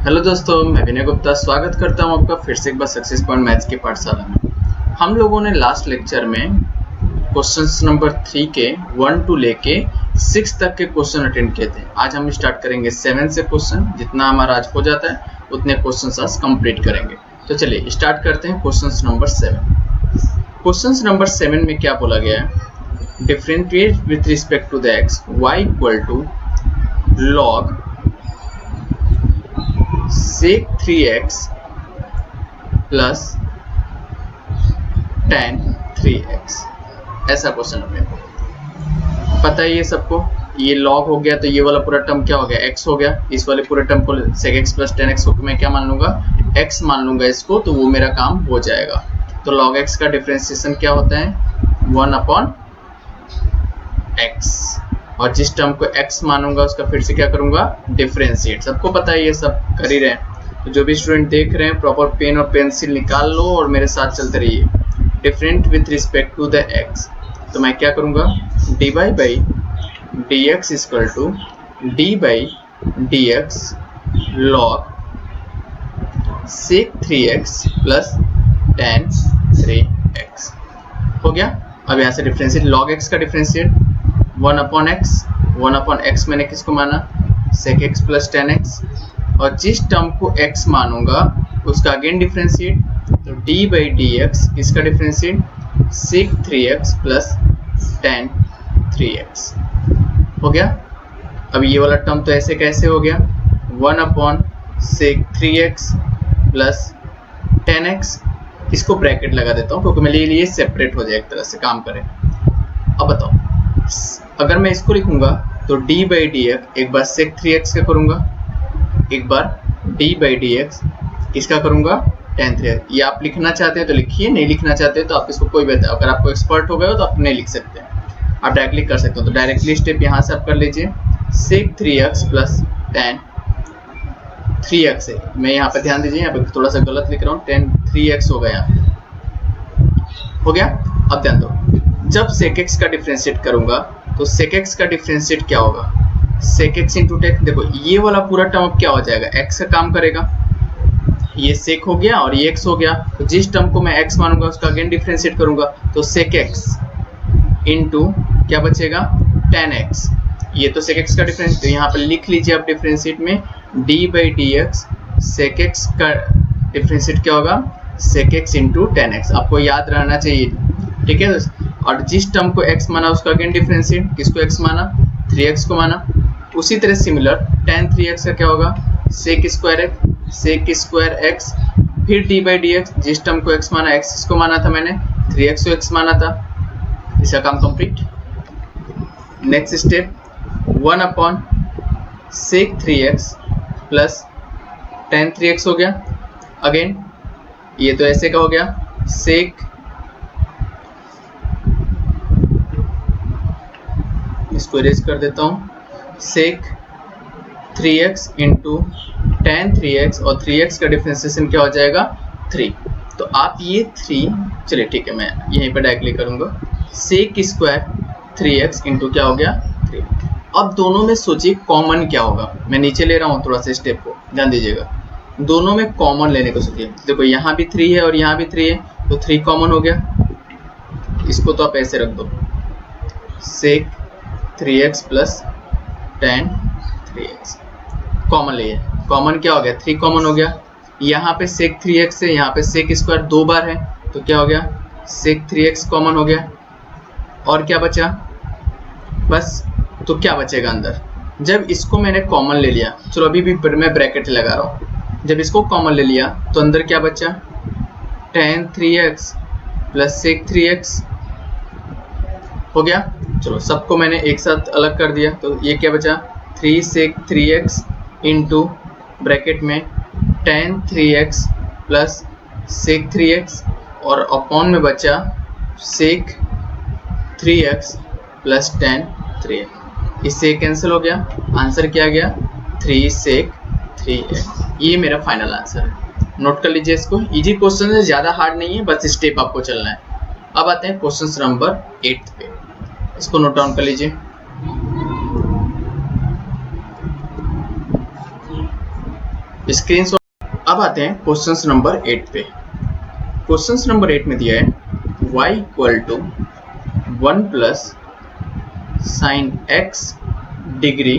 Hello दोस्तों, मैं विनय गुप्ता स्वागत करता हूं आपका फिर से एक बार सक्सेस पॉइंट मैथ्स की पाठशाला में। हम लोगों ने लास्ट लेक्चर में क्वेश्चंस नंबर 3 के 1 टू लेके 6 तक के क्वेश्चन अटेंड किए थे। आज हम स्टार्ट करेंगे 7 से क्वेश्चन। जितना हमारा आज हो जाता है उतने क्वेश्चन आज कंप्लीट करेंगे। तो चलिए स्टार्ट करते हैं क्वेश्चन नंबर 7। क्वेश्चन नंबर 7 में क्या बोला गया है? Differentiate with respect to the x y equal to log sec 3x plus tan 3x। ऐसा क्वेश्चन अपने को पता है ये सबको। ये log हो गया तो ये वाला पूरा टर्म क्या हो गया? x हो गया। इस वाले पूरे टर्म को sec x plus tan x को मैं क्या मान लूंगा? x मान लूंगा इसको, तो वो मेरा काम हो जाएगा। तो log x का डिफरेंशिएशन क्या होता है? 1/x। और जिस टर्म को x मानूंगा उसका फिर से क्या करूंगा? डिफरेंशिएट। सबको पता है, ये सब कर ही रहे हैं। तो जो भी स्टूडेंट देख रहे हैं प्रॉपर पेन और पेंसिल निकाल लो और मेरे साथ चलते रहिए। Different with respect to the x, तो मैं क्या करूंगा? dy by D x equal to D by D x log sec 3x plus tan 3x हो गया। अब यहाँ से डिफरेंशिएट log x का डिफरेंशिएट 1/x मैंने किसको माना? sec x plus tan x। और जिस टर्म को x मानूंगा उसका अगेन डिफरेंशिएट, तो d बाई डी एक्स इसका differentiate sec 3x plus tan 3x हो गया। अब ये वाला टर्म तो ऐसे कैसे हो गया? 1/sec 3x plus tan x। इसको ब्रैकेट लगा देता हूँ क्योंकि मेरे लिए सेपरेट हो जाए, एक तरह से काम करे। अब बताओ, अगर मैं इसको लिखूंगा तो d बाई डी एक्स एक बार sec 3x का करूंगा, एक बार d बाई डी एक्स इसका करूंगा tan 3x। ये आप लिखना चाहते हैं तो लिखिए, नहीं लिखना चाहते हैं तो आप इसको कोई भी, अगर आपको एक्सपर्ट हो गए हो तो आप नहीं लिख सकते हैं, आप डायरेक्टली कर सकते हो। तो डायरेक्टली स्टेप यहाँ से आप कर लीजिए, sec 3x plus tan 3x है। मैं यहाँ पे ध्यान दीजिए, यहाँ पे थोड़ा सा गलत लिख रहा हूँ, tan 3x हो गया, हो गया। अब ध्यान दो, जब sec x का डिफरेंशिएट करूंगा तो sec x का डिफरेंशिएट क्या होगा? sec x इंटू टेक। देखो ये वाला पूरा टर्म अब क्या हो जाएगा? x का काम करेगा। ये sec हो गया और ये x हो गया। तो जिस टर्म को मैं x मानूंगा उसका अगेन डिफरेंशिएट करूंगा, तो sec x इंटू क्या बचेगा? tan x। ये तो sec x का डिफरेंस, तो यहाँ पे लिख लीजिए आप डिफरेंशिएट में d by D x sec x का डिफरेंशिएट क्या होगा? sec x into tan x। आपको याद रहना चाहिए, ठीक है। और जिस टर्म को x माना उसका अगेन डिफरेंशिएट, किसको x माना? 3x को माना। उसी तरह सिमिलर tan 3x का क्या होगा? sec स्क्वायर x फिर d बाई डी एक्स, जिस टर्म को x माना, x को माना था मैंने, 3x को x माना था। इसका काम complete. Next step 1/sec 3x plus tan 3x हो गया। अगेन ये तो ऐसे का हो गया, sec, इसको इरेज कर देता हूँ, sec 3x into tan 3x और 3x का डिफरेंशिएशन क्या हो जाएगा? 3। तो आप ये 3, चलिए ठीक है, मैं यहीं पर डायरेक्टली करूंगा, sec स्क्वायर 3x इंटू क्या हो गया? 3। अब दोनों में सोचिए कॉमन क्या होगा। मैं नीचे ले रहा हूँ थोड़ा सा स्टेप को, ध्यान दीजिएगा। दोनों में कॉमन लेने को सोचिए। देखो यहाँ भी 3 है और यहाँ भी 3 है, तो 3 कॉमन हो गया। इसको तो आप ऐसे रख दो, sec 3x plus tan 3x common ले। कॉमन क्या हो गया? 3 कॉमन हो गया। यहाँ पे sec 3x है, यहाँ पे sec स्क्वायर 2 बार है, तो क्या हो गया? sec 3x कॉमन हो गया। और क्या बचा? बस। तो क्या बचेगा अंदर? जब इसको मैंने कॉमन ले लिया, चलो अभी भी मैं ब्रैकेट लगा रहा हूँ, जब इसको कॉमन ले लिया तो अंदर क्या बचा? tan 3x plus sec 3x हो गया। चलो सबको मैंने एक साथ अलग कर दिया, तो ये क्या बचा? 3 sec 3x इंटू ब्रैकेट में tan 3x plus sec 3x और अपॉन में बचा sec 3x plus tan 3x। इससे कैंसिल हो गया, आंसर क्या आ गया? 3 sec 3x। ये मेरा फाइनल आंसर है। नोट कर लीजिए इसको। इजी क्वेश्चन है, ज़्यादा हार्ड नहीं है, बस स्टेप आपको चलना है। अब आते हैं क्वेश्चन नंबर 8 पे, इसको नोट डाउन कर लीजिए। स्क्रीनशॉट। अब आते हैं क्वेश्चन नंबर 8 पे। क्वेश्चन नंबर 8 में दिया है y equal to 1 plus sine x degree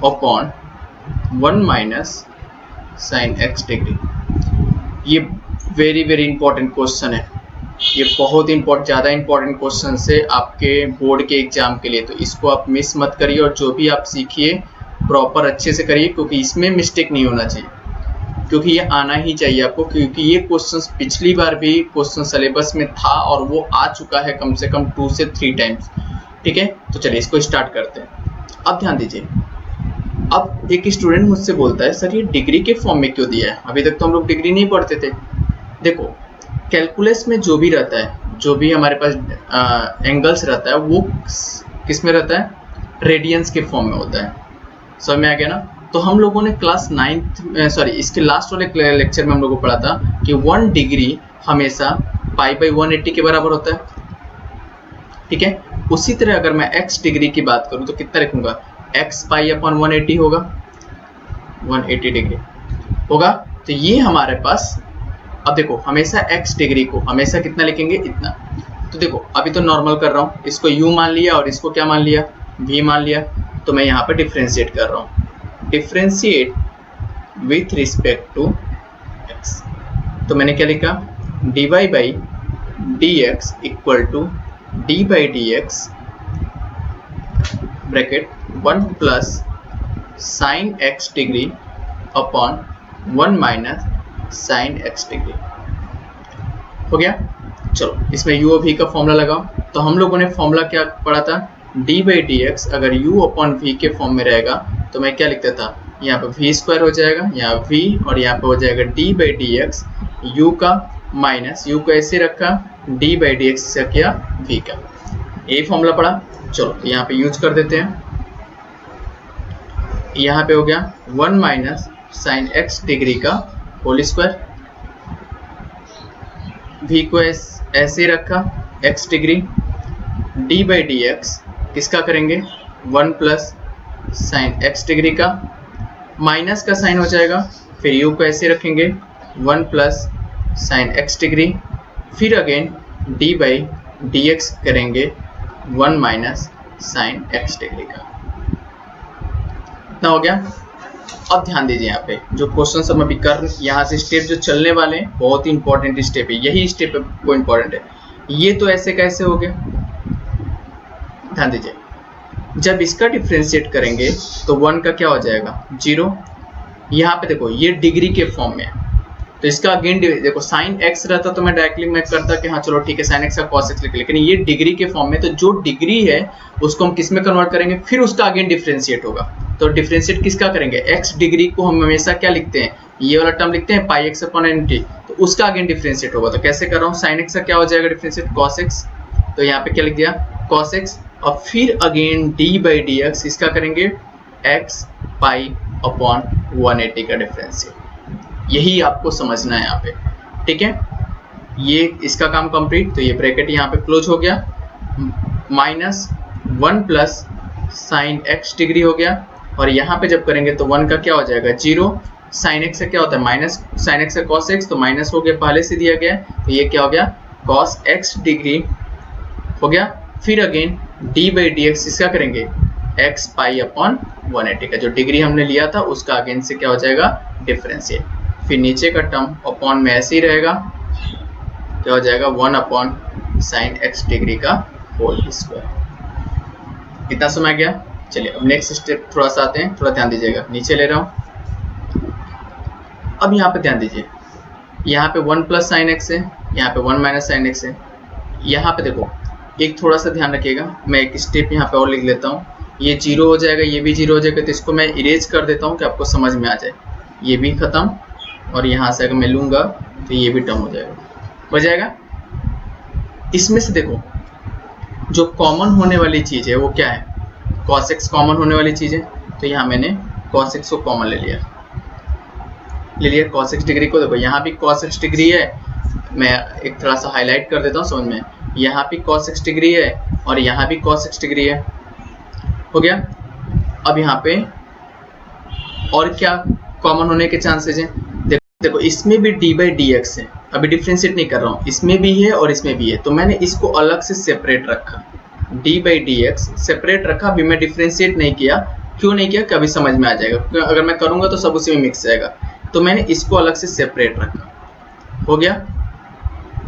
upon 1 minus sine x degree. ये वेरी इंपॉर्टेंट क्वेश्चन है, ये बहुत ज़्यादा इंपॉर्टेंट क्वेश्चन है आपके बोर्ड के एग्जाम के लिए, तो इसको आप मिस मत करिए और जो भी आप सीखिए प्रॉपर अच्छे से करिए, क्योंकि इसमें मिस्टेक नहीं होना चाहिए, क्योंकि ये आना ही चाहिए आपको, क्योंकि ये क्वेश्चन पिछली बार भी क्वेश्चन सिलेबस में था और वो आ चुका है कम से कम 2 से 3 टाइम्स। ठीक है, तो चलिए इसको स्टार्ट करते हैं। अब ध्यान दीजिए, अब एक स्टूडेंट मुझसे बोलता है सर ये डिग्री के फॉर्म में क्यों दिया है, अभी तक तो हम लोग डिग्री नहीं पढ़ते थे। देखो कैलकुलस में जो भी रहता है, जो भी हमारे पास एंगल्स रहता है वो किस में रहता है, रेडियंस के फॉर्म में होता है। समझ में आ गया ना। तो हम लोगों ने क्लास 9 इसके लास्ट वाले लेक्चर में हम लोगों को पढ़ा था कि 1 डिग्री हमेशा π/180 के बराबर होता है। ठीक है, उसी तरह अगर मैं x डिग्री की बात करूं तो कितना लिखूंगा, x π/180 होगा, 180 डिग्री होगा। तो ये हमारे पास, अब देखो हमेशा x डिग्री को हमेशा कितना लिखेंगे, इतना। तो देखो अभी तो नॉर्मल कर रहा हूँ, इसको u मान लिया और इसको क्या मान लिया, v मान लिया। तो मैं यहाँ पे डिफ्रेंशिएट कर रहा हूँ, differentiate with respect to x। तो मैंने क्या लिखा, dy by dx equal to d by dx bracket 1 plus sine x degree upon 1 minus sine x degree. हो गया। चलो इसमें u और v का फॉर्मूला लगाओ। तो हम लोगों ने फॉर्मूला क्या पढ़ा था, d बाई dx अगर u अपॉन v के फॉर्म में रहेगा तो मैं क्या लिखता था, यहाँ पे v स्क्वायर हो जाएगा, यहाँ v और यहाँ पे हो जाएगा d बाई dx, u का माइनस u को ऐसे रखा, d बाई dx से किया v का, ये फॉर्मूला पढ़ा। चलो यहाँ पे यूज कर देते हैं। यहाँ पे हो गया 1 माइनस साइन x डिग्री का होल स्क्वायर, v को ऐसे रखा x degree, d by dx किसका करेंगे, 1 प्लस साइन x डिग्री का, माइनस का साइन हो जाएगा, फिर u को ऐसे रखेंगे 1 प्लस साइन x डिग्री, फिर अगेन d बाई dx करेंगे 1 माइनस साइन x डिग्री का। इतना हो गया। अब ध्यान दीजिए यहाँ पे जो क्वेश्चन हम अभी कर, यहाँ से स्टेप जो चलने वाले हैं बहुत ही इंपॉर्टेंट स्टेप है, यही स्टेप को इंपॉर्टेंट है। ये तो ऐसे कैसे हो गया, ध्यान दीजिए, जब इसका डिफरेंशिएट करेंगे तो 1 का क्या हो जाएगा, 0। यहाँ पे देखो ये डिग्री के फॉर्म में है, तो इसका अगेन देखो साइन x रहता तो मैं डायरेक्टली मैं करता कि हाँ चलो ठीक है साइन x का cos x लिख, लेकिन ये डिग्री के फॉर्म में, तो जो डिग्री है उसको हम किस में कन्वर्ट करेंगे, फिर उसका अगेन डिफरेंशिएट होगा। तो डिफरेंशिएट किसका करेंगे, x डिग्री को हम हमेशा क्या लिखते हैं, ये वाला टर्म लिखते हैं πx/nt, तो उसका अगेन डिफरेंशिएट होगा। तो कैसे कर रहा हूँ, साइन x का क्या हो जाएगा डिफरेंशिएट, cos x, तो यहाँ पे क्या लिख दिया cos x, और फिर अगेन d बाई dx इसका करेंगे x π/180 का डिफरेंशिएट। यही आपको समझना है यहाँ पे। ठीक है, ये इसका काम कंप्लीट। तो ये ब्रैकेट यहाँ पे क्लोज हो गया, minus 1 plus sine x degree हो गया, और यहाँ पे जब करेंगे तो 1 का क्या हो जाएगा, 0। साइन x से क्या होता है, माइनस साइन x से cos x, तो माइनस हो गया, पहले से दिया गया, तो ये क्या हो गया cos x डिग्री हो गया। फिर अगेन d बाई dx इसका करेंगे x π/180 का जो डिग्री हमने लिया था उसका अगेन से क्या हो जाएगा डिफरेंशिएट, फिर नीचे का टर्म अपॉन में ऐसे ही रहेगा, क्या हो जाएगा 1 अपॉन साइन x डिग्री का होल स्क्वायर। इतना समझ गया। चलिए अब नेक्स्ट स्टेप थोड़ा सा आते हैं, थोड़ा ध्यान दीजिएगा, नीचे ले रहा हूँ। अब यहाँ पे ध्यान दीजिए, यहाँ पे 1 प्लस साइन x है, यहाँ पे 1 माइनस साइन x है। यहाँ पे देखो एक थोड़ा सा ध्यान रखिएगा, मैं एक स्टेप यहाँ पे और लिख लेता हूँ, ये 0 हो जाएगा, ये भी 0 हो जाएगा, तो इसको मैं इरेज कर देता हूँ कि आपको समझ में आ जाए। ये भी खत्म, और यहाँ से अगर मैं लूँगा तो ये भी टर्म हो जाएगा। इसमें से देखो जो कॉमन होने वाली चीज़ है वो क्या है, cos x कॉमन होने वाली चीज़ है, तो यहाँ मैंने cos x को कॉमन ले लिया cos x डिग्री को। देखो यहाँ भी cos x डिग्री है, मैं एक थोड़ा सा हाईलाइट कर देता हूँ समझ में, यहाँ भी cos x डिग्री है और यहाँ भी cos x डिग्री है, हो गया। अब यहाँ पे और क्या कॉमन होने के चांसेज हैं। देखो इसमें भी डी बाई डी एक्स है, अभी डिफ्रेंशिएट नहीं कर रहा हूँ, इसमें भी है और इसमें भी है, तो मैंने इसको अलग से सेपरेट रखा, D by D x separate रखा, अभी मैं डिफ्रेंशिएट नहीं किया। क्यों नहीं किया, कभी समझ में आ जाएगा, क्योंकि अगर मैं करूंगा तो सब उसी में मिक्स जाएगा, तो मैंने इसको अलग से सेपरेट रखा। हो गया।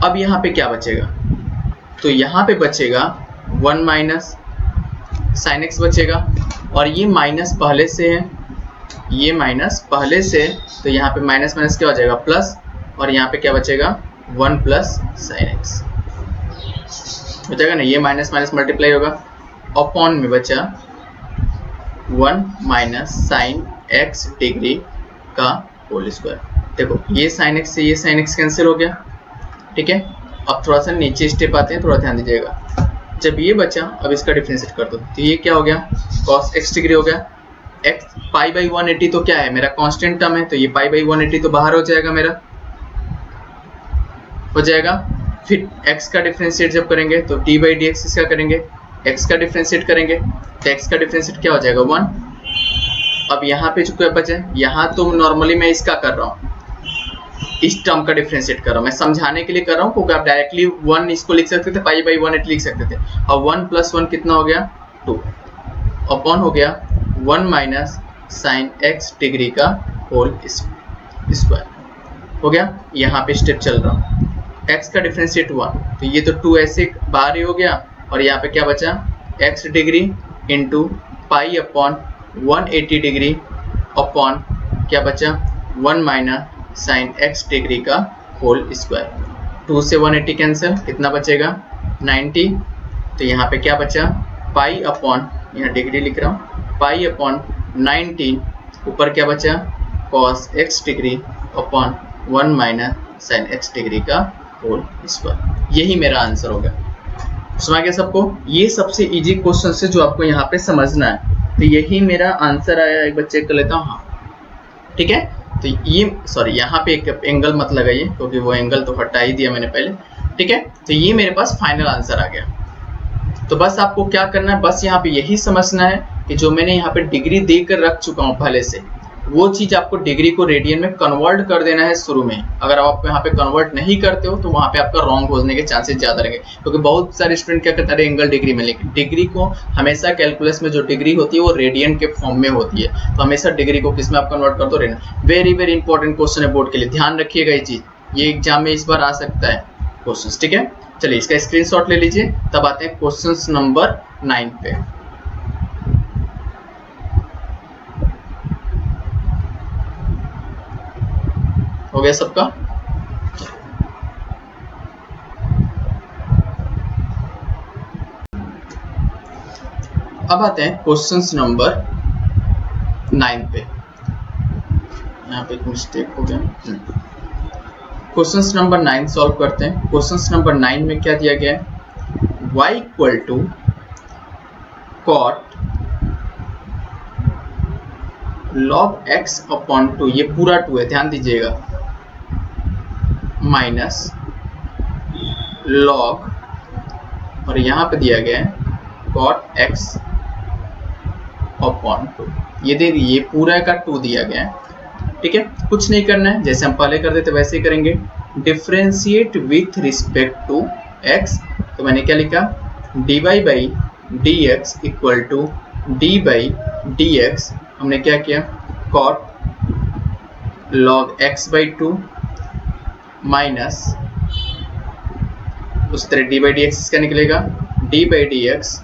अब यहाँ पे क्या बचेगा, तो यहाँ पे बचेगा 1 माइनस साइन एक्स बचेगा, और ये माइनस पहले से है, ये माइनस पहले से, तो यहाँ पे माइनस माइनस क्या हो जाएगा प्लस, और यहाँ पे क्या बचेगा 1 प्लस साइन एक्स हो जाएगा ना, ये माइनस माइनस मल्टीप्लाई होगा, अपॉन में बचा 1 माइनस साइन एक्स डिग्री का होल स्क्वायर। देखो ये साइन एक्स से ये साइन एक्स कैंसिल हो गया, ठीक है। अब थोड़ा सा नीचे स्टेप आते हैं, थोड़ा ध्यान दीजिएगा। जब ये बचा, अब इसका डिफरेंशिएट कर दो, तो ये क्या हो गया cos x डिग्री हो गया। x पाई बाई 180 तो क्या है मेरा कांस्टेंट टर्म है, तो ये पाई बाई 180 तो बाहर हो जाएगा मेरा, हो जाएगा। फिर x का डिफरेंशिएट जब करेंगे तो d बाई डी एक्स इसका करेंगे, x का डिफरेंशिएट करेंगे तो x का डिफरेंशिएट क्या हो जाएगा 1। अब यहाँ पे जो बचे, यहाँ तो नॉर्मली मैं इसका कर रहा हूँ, इस टर्म का डिफरेंशिएट कर रहा हूँ, मैं समझाने के लिए कर रहा हूँ, क्योंकि आप डायरेक्टली 1 इसको लिख सकते थे, पाई बाई 180 लिख सकते थे, और 1 प्लस 1 कितना हो गया 2, अपॉन हो गया 1 माइनस साइन एक्स डिग्री का होल स्क्वायर हो गया। यहाँ पे स्टेप चल रहा हूँ, x का डिफरेंशिएट 1, तो ये तो 2 ऐसे बाहर ही हो गया, और यहाँ पे क्या बचा x degree into pi upon 180 degree upon क्या बचा 1 माइनस साइन x डिग्री का होल स्क्वायर। 2 से 180 कैंसिल, कितना बचेगा 90, तो यहाँ पे क्या बचा पाई अपॉन, यहाँ डिग्री लिख रहा हूँ, पाई अपॉन 19, ऊपर क्या बचा cos x degree upon 1 minus sine x degree का होल स्क्वायर। यही मेरा आंसर होगा। समझ गया सबको? ये सबसे इजी क्वेश्चन है जो आपको यहाँ पे समझना है, तो यही मेरा आंसर आया। एक बार चेक कर लेता हूँ, हाँ ठीक है। तो ये सॉरी यहाँ पे एक एंगल मत लगाइए, क्योंकि वो एंगल तो हटा ही दिया मैंने पहले, ठीक है। तो ये मेरे पास फाइनल आंसर आ गया। तो बस आपको क्या करना है, बस यहाँ पे यही समझना है कि जो मैंने यहाँ पे डिग्री देकर रख चुका हूँ पहले से, वो चीज आपको डिग्री को रेडियन में कन्वर्ट कर देना है शुरू में। अगर आप यहाँ पे कन्वर्ट नहीं करते हो तो वहाँ पे आपका रॉन्ग होने के चांसेस ज्यादा रहेंगे, क्योंकि बहुत सारे स्टूडेंट क्या करते हैं एंगल डिग्री में, लेकिन डिग्री को हमेशा कैलकुलस में जो डिग्री होती है वो रेडियन के फॉर्म में होती है, तो हमेशा डिग्री को किस में आप कन्वर्ट कर दो, radian. Very very important question है बोर्ड के लिए, ध्यान रखिएगा ये चीज, ये एग्जाम में इस बार आ सकता है क्वेश्चन, ठीक है। चलिए इसका स्क्रीनशॉट ले लीजिए, तब आते हैं क्वेश्चन नंबर 9 पे। हो गया सबका? अब आते हैं क्वेश्चंस नंबर 9 पे। यहाँ पे एक मिस्टेक हो गया, क्वेश्चंस नंबर 9 सॉल्व करते हैं। क्वेश्चंस नंबर 9 में क्या दिया गया है, y equal to cot log x upon 2, ये पूरा 2 है, ध्यान दीजिएगा, माइनस लॉग, और यहाँ पे दिया गया है cot x अपॉन 2, ये देखिए ये पूरा का 2 दिया गया है, ठीक है। कुछ नहीं करना है, जैसे हम पहले करते थे वैसे ही करेंगे, differentiate with respect to x। तो मैंने क्या लिखा, dy by D x equal to D by D X, हमने क्या किया cot log x by 2 minus उस तरह डी बाई डी एक्स इसका निकलेगा D by D x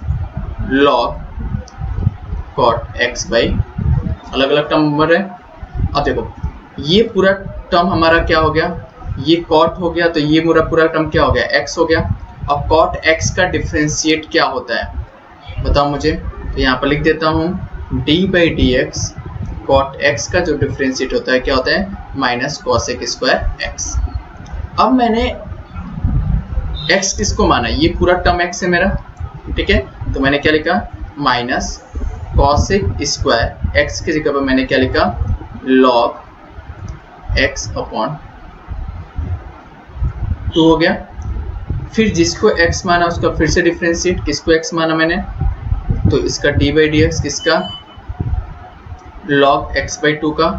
log cot X by, अलग अलग टर्म नंबर है। अब देखो ये पूरा टर्म हमारा क्या हो गया, ये कॉट हो गया, तो ये पूरा टर्म क्या हो गया एक्स हो गया। अब कॉट एक्स का डिफरेंशिएट क्या होता है बताओ मुझे, तो यहाँ पर लिख देता हूँ D by D X cot X का जो डिफरेंशिएट होता है क्या होता है माइनस कॉसेक स्क्वायर एक्स। अब मैंने x किसको माना, ये पूरा टर्म x है मेरा, ठीक है। तो मैंने क्या लिखा माइनस कॉसेक स्क्वायर x की जगह पर मैंने क्या लिखा log x अपॉन 2 हो गया। फिर जिसको x माना उसका फिर से डिफरेंशिएट, किसको x माना मैंने, तो इसका d बाई डी एक्स, किसका log x बाई 2 का,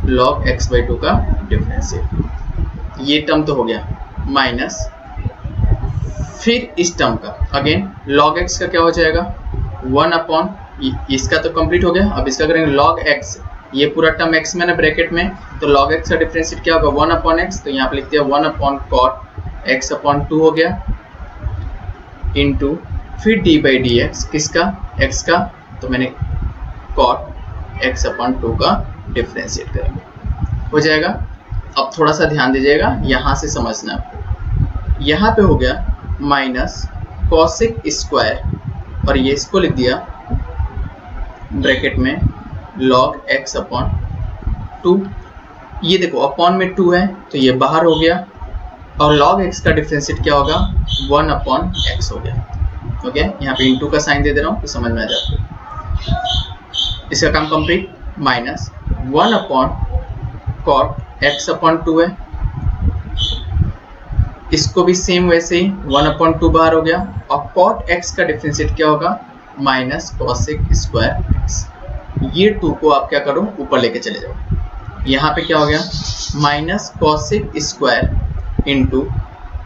log x बाई 2 का डिफरेंशिएट। ये टर्म तो हो गया माइनस, फिर इस टर्म का अगेन log x का क्या हो जाएगा 1 अपॉन, इसका तो कंप्लीट हो गया। अब इसका करेंगे log x, ये पूरा टर्म x में ना ब्रैकेट में, तो log x का डिफरेंशिएट क्या होगा 1 अपॉन x, तो यहाँ पे लिखते हैं 1 अपॉन कॉट x अपॉन 2 हो गया, इनटू फिर d बाई डी एक्स, किसका x का, तो मैंने कॉट x अपॉन 2 का डिफरेंशिएट करेंगे, हो जाएगा। अब थोड़ा सा ध्यान दीजिएगा, यहाँ से समझना आपको, यहाँ पे हो गया माइनस कॉसिक स्क्वायर, और ये इसको लिख दिया ब्रैकेट में log x अपॉन 2, ये देखो अपॉन में 2 है तो ये बाहर हो गया, और log x का डिफरेंशिएट क्या होगा 1 अपॉन x हो गया। ओके, यहाँ पे इनटू का साइन दे दे रहा हूँ तो समझ में आ जाता है। इसका काम complete, minus 1 upon cot x upon 2 है, इसको भी सेम वैसे ही 1 अपॉन 2 बाहर हो गया, और कॉट x का डिफरेंशिएट क्या होगा माइनस कॉसिक स्क्वायर x। ये 2 को आप क्या करो ऊपर लेके चले जाओ, यहाँ पे क्या हो गया minus cosec square into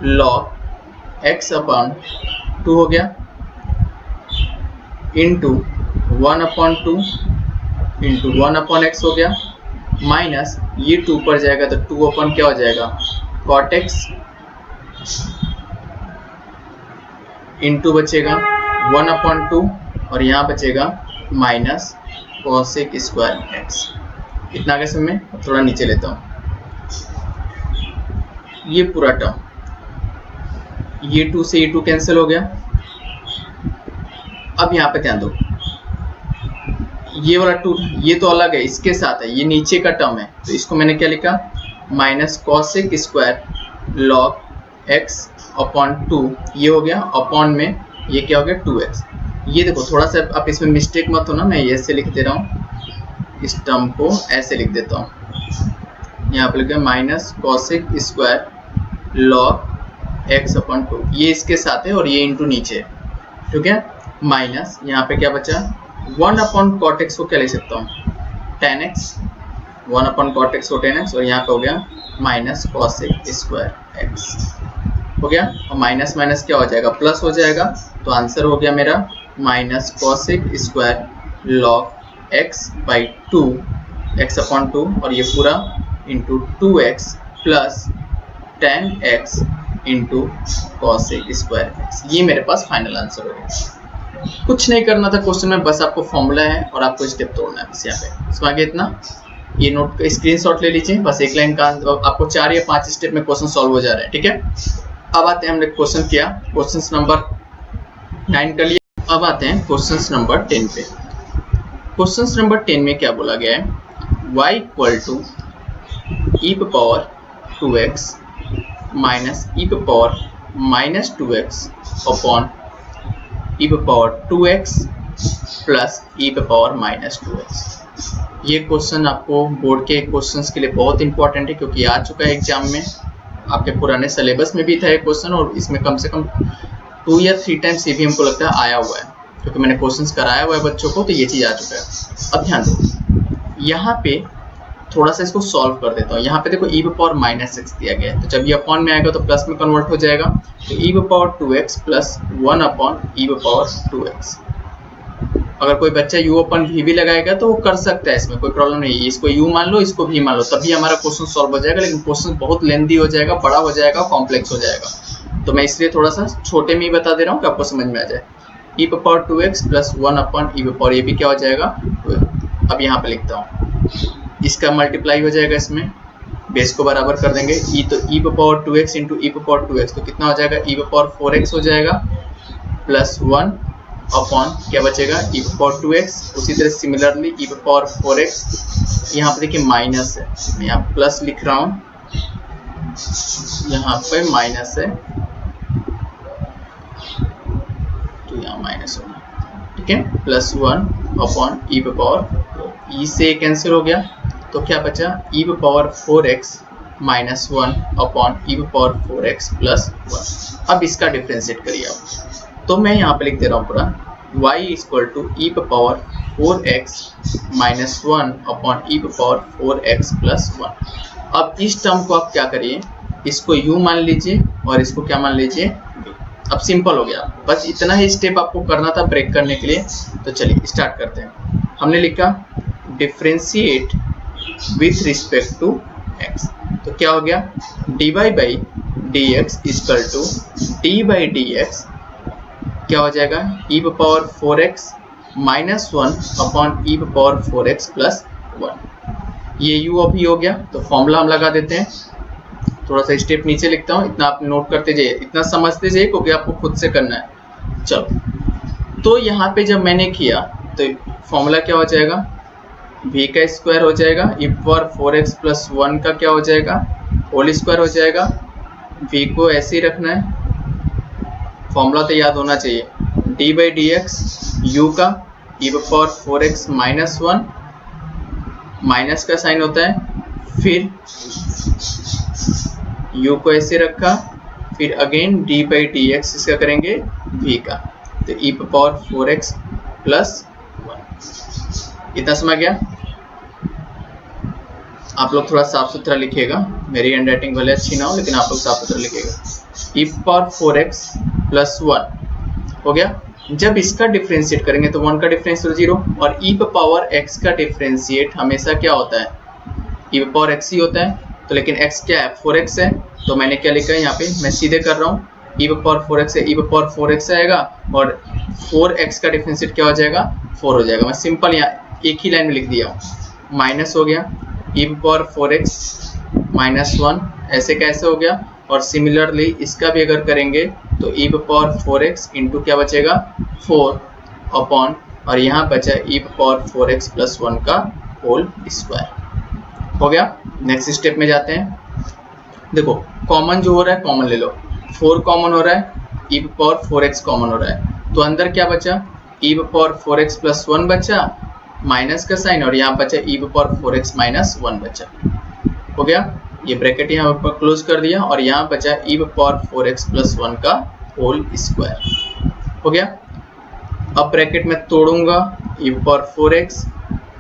log x upon 2 हो गया, into 1 upon 2 into 1 upon x हो गया, माइनस ये 2 पर जाएगा तो 2 अपॉन क्या हो जाएगा कॉट x, इंटू बचेगा 1 अपॉन 2, और यहाँ बचेगा माइनस कॉसिक स्क्वायर x। इतना कैसे में थोड़ा नीचे लेता हूँ, ये पूरा टर्म, ये 2 से ये 2 कैंसिल हो गया। अब यहाँ पे ध्यान दो, ये वाला 2 ये तो अलग है, इसके साथ है, ये नीचे का टर्म है, तो इसको मैंने क्या लिखा minus cosec square log x upon 2, ये हो गया, अपॉन में ये क्या हो गया 2x। ये देखो थोड़ा सा आप इसमें मिस्टेक मत हो ना, मैं ऐसे लिख दे रहा हूँ, इस टर्म को ऐसे लिख देता हूँ, यहाँ पे लिखा minus cosec square log x upon 2, ये इसके साथ है और ये इंटू नीचे, ठीक है, माइनस यहाँ पे क्या बचा 1 अपॉन कॉट x को क्या ले सकता हूँ 10x, 1 अपॉन कॉट x को 10x, और यहाँ पे हो गया माइनस कॉसिक स्क्वायर x हो गया, और माइनस माइनस क्या हो जाएगा प्लस हो जाएगा, तो आंसर हो गया मेरा minus cosec square log x by 2 x upon 2, और ये पूरा into 2x plus 10x into cosec square x। ये मेरे पास फाइनल आंसर हो गया। कुछ नहीं करना था क्वेश्चन में, बस आपको फॉर्मूला है और आपको स्टेप तोड़ना है बस यहाँ पे। इसमें आगे इतना, ये नोट स्क्रीनशॉट ले लीजिए, बस एक लाइन का आपको 4 या 5 स्टेप में क्वेश्चन सॉल्व हो जा रहा है, ठीक है। अब आते हैं, हमने क्वेश्चन किया, क्वेश्चन नंबर 9 कर लिया। अब आते हैं क्वेश्चन नंबर 10 पे। क्वेश्चन नंबर 10 में क्या बोला गया है, y equal to E power 2x minus E power minus 2x upon E power 2x plus E power minus 2x। ये क्वेश्चन आपको बोर्ड के क्वेश्चंस के लिए बहुत इंपॉर्टेंट है, क्योंकि आ चुका है एग्जाम में, आपके पुराने सिलेबस में भी था ये क्वेश्चन, और इसमें कम से कम 2 या 3 टाइम्स ये भी हमको लगता है आया हुआ है, क्योंकि मैंने क्वेश्चंस कराया हुआ है बच्चों को, तो ये चीज़ आ चुका है। अब ध्यान दो, यहाँ पे थोड़ा सा इसको सॉल्व कर देता हूँ। यहाँ पे देखो ई पावर माइनस एक्स दिया गया है, तो जब ये अपॉन में आएगा तो प्लस में कन्वर्ट हो जाएगा, तो ई power 2x plus 1 upon E power 2x। अगर कोई बच्चा u अपन v भी लगाएगा तो वो कर सकता है, इसमें कोई प्रॉब्लम नहीं है, इसको u मान लो, इसको v मान लो, तभी हमारा क्वेश्चन सॉल्व हो जाएगा। लेकिन क्वेश्चन बहुत लेंथी हो जाएगा, बड़ा हो जाएगा, कॉम्प्लेक्स हो जाएगा, तो मैं इसलिए थोड़ा सा छोटे में ही बता दे रहा हूँ कि आपको समझ में आ जाए। ई power 2x plus 1 upon E power, ये भी क्या हो जाएगा 12। अब यहाँ पे लिखता हूँ, इसका मल्टीप्लाई हो जाएगा, इसमें बेस को बराबर कर देंगे, तो ई power 2x into e power 2x, तो कितना हो जाएगा ई पावर 4x हो जाएगा, प्लस 1 अपॉन क्या बचेगा ई पावर 2x। उसी तरह सिमिलरली ई पावर 4x, यहाँ पे देखिए माइनस है, मैं यहाँ प्लस लिख रहा हूँ, यहाँ पे माइनस है तो यहाँ माइनस होगा, ठीक है, प्लस 1 अपॉन ई पावर, ई से कैंसिल हो गया, तो क्या बचा ई power 4x minus 1 upon E power 4x plus 1। अब इसका डिफ्रेंशिएट करिए आप, तो मैं यहाँ पे लिख दे रहा हूँ पूरा y equal to E power 4x minus 1 upon E power 4x plus 1। अब इस टर्म को आप क्या करिए, इसको u मान लीजिए और इसको क्या मान लीजिए v। अब सिंपल हो गया, बस इतना ही स्टेप आपको करना था ब्रेक करने के लिए। तो चलिए स्टार्ट करते हैं। हमने लिखा differentiate with respect to x, तो क्या हो गया dy by D x equal to D by D X क्या हो जाएगा e power 4x minus 1 upon e power 4x plus 1। ये u अभी हो गया, तो फॉर्मूला हम लगा देते हैं। थोड़ा सा स्टेप नीचे लिखता हूँ, इतना आप नोट करते जाइए, इतना समझते जाइए क्योंकि आपको खुद से करना है। चलो, तो यहाँ पे जब मैंने किया तो फॉर्मूला क्या हो जाएगा, v का स्क्वायर हो जाएगा, e पावर 4x प्लस 1 का क्या हो जाएगा होल स्क्वायर हो जाएगा। v को ऐसे ही रखना है, फॉर्मूला तो याद होना चाहिए, D by D x you का e power 4x minus 1, minus का साइन होता है, फिर u को ऐसे रखा, फिर again D by D x इसका करेंगे v का, तो e पावर 4x प्लस 1। इतना समझ गया। आप लोग थोड़ा साफ सुथरा लिखिएगा, मेरी हैंड राइटिंग भले अच्छी ना हो लेकिन आप लोग साफ सुथरा लिखिएगा। e पावर 4x प्लस 1 हो गया। जब इसका डिफरेंशिएट करेंगे तो 1 का डिफरेंशिएट 0, और e पावर x का डिफरेंशिएट हमेशा क्या होता है, e पावर x ही होता है। तो लेकिन x क्या है, 4x है, तो मैंने क्या लिखा है यहाँ पे, मैं सीधे कर रहा हूँ, e पावर 4x है, e पावर 4x आएगा और 4x का डिफरेंशिएट क्या हो जाएगा 4 हो जाएगा। मैं सिंपल यहाँ एक ही लाइन में लिख दिया हूँ, माइनस हो गया e पावर 4x माइनस 1, ऐसे कैसे हो गया। और सिमिलरली इसका भी अगर करेंगे तो e पावर 4x इंटू क्या बचेगा 4 अपॉन, और यहाँ बचा e पावर 4x प्लस 1 का होल स्क्वायर हो गया। नेक्स्ट स्टेप में जाते हैं। देखो कॉमन जो हो रहा है कॉमन ले लो, 4 कॉमन हो रहा है, e पावर 4x कॉमन हो रहा है, तो अंदर क्या बचा e पावर 4x प्लस 1 बचा, माइनस का साइन, और यहाँ बचा e पावर 4x माइनस 1 बचा, हो गया। ये ब्रैकेट यहाँ पर क्लोज कर दिया और यहाँ बचा e पावर 4x प्लस 1 का होल स्क्वायर, हो गया। अब ब्रैकेट में तोड़ूंगा e पावर 4x,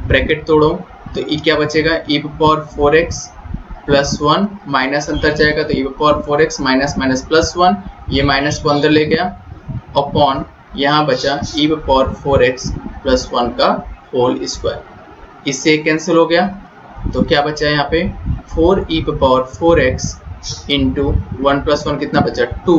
ब्रैकेट तोड़ो तो e क्या बचेगा e power 4x plus 1, minus अंदर जाएगा तो e power 4x minus minus plus 1, ये माइनस को अंदर ले गया, अपॉन यहाँ बचा e पावर 4x प्लस 1 का होल स्क्वायर, इससे कैंसिल हो गया। तो क्या बचा है यहाँ पे 4e power 4x into 1 plus 1 कितना बचा 2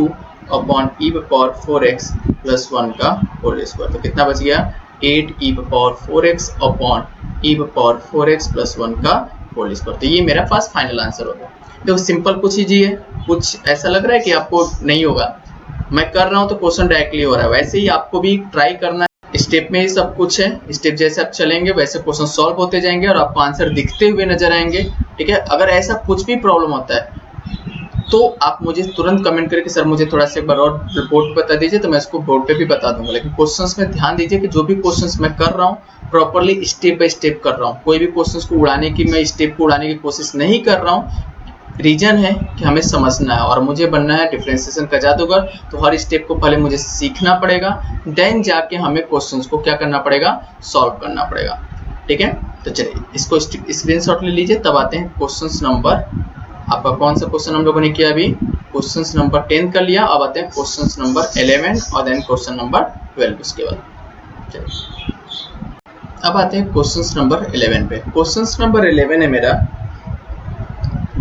upon e power 4x plus 1 का होल स्क्वायर, तो कितना बच गया 8e power 4x upon e power 4x plus 1 का होल स्क्वायर। तो ये मेरा पास फाइनल आंसर होगा। देखो सिंपल कुछ ईजी है, कुछ ऐसा लग रहा है कि आपको नहीं होगा, मैं कर रहा हूँ तो क्वेश्चन डायरेक्टली हो रहा है, वैसे ही आपको भी ट्राई करना है। स्टेप में ही सब कुछ है, स्टेप जैसे आप चलेंगे वैसे क्वेश्चन सॉल्व होते जाएंगे और आपको आंसर दिखते हुए नजर आएंगे, ठीक है। अगर ऐसा कुछ भी प्रॉब्लम होता है तो आप मुझे तुरंत कमेंट करके सर मुझे थोड़ा सा एक बार और बोर्ड पे बता दीजिए, तो मैं इसको बोर्ड पे भी बता दूंगा। लेकिन क्वेश्चंस में ध्यान दीजिए कि जो भी क्वेश्चंस मैं कर रहा हूँ प्रॉपर्ली स्टेप बाय स्टेप कर रहा हूँ, कोई भी क्वेश्चंस को उड़ाने की, मैं स्टेप को उड़ाने की कोशिश नहीं कर रहा हूँ। रीजन है कि हमें समझना है और मुझे बनना है डिफरेंशिएशन का जादूगर, तो हर स्टेप को पहले मुझे सीखना पड़ेगा, देन जाके हमें क्वेश्चंस को क्या करना पड़ेगा सॉल्व करना पड़ेगा, ठीक है। तो चलिए इसको स्क्रीनशॉट ले लीजिए, तब आते हैं क्वेश्चंस नंबर, आपका कौन सा क्वेश्चन हम लोगों ने किया अभी, क्वेश्चंस नंबर 10 कर लिया, अब आते हैं क्वेश्चंस नंबर 11 और देन क्वेश्चन नंबर 12 उसके बाद। चलिए अब आते हैं क्वेश्चंस नंबर 11 पे। क्वेश्चंस नंबर 11 है मेरा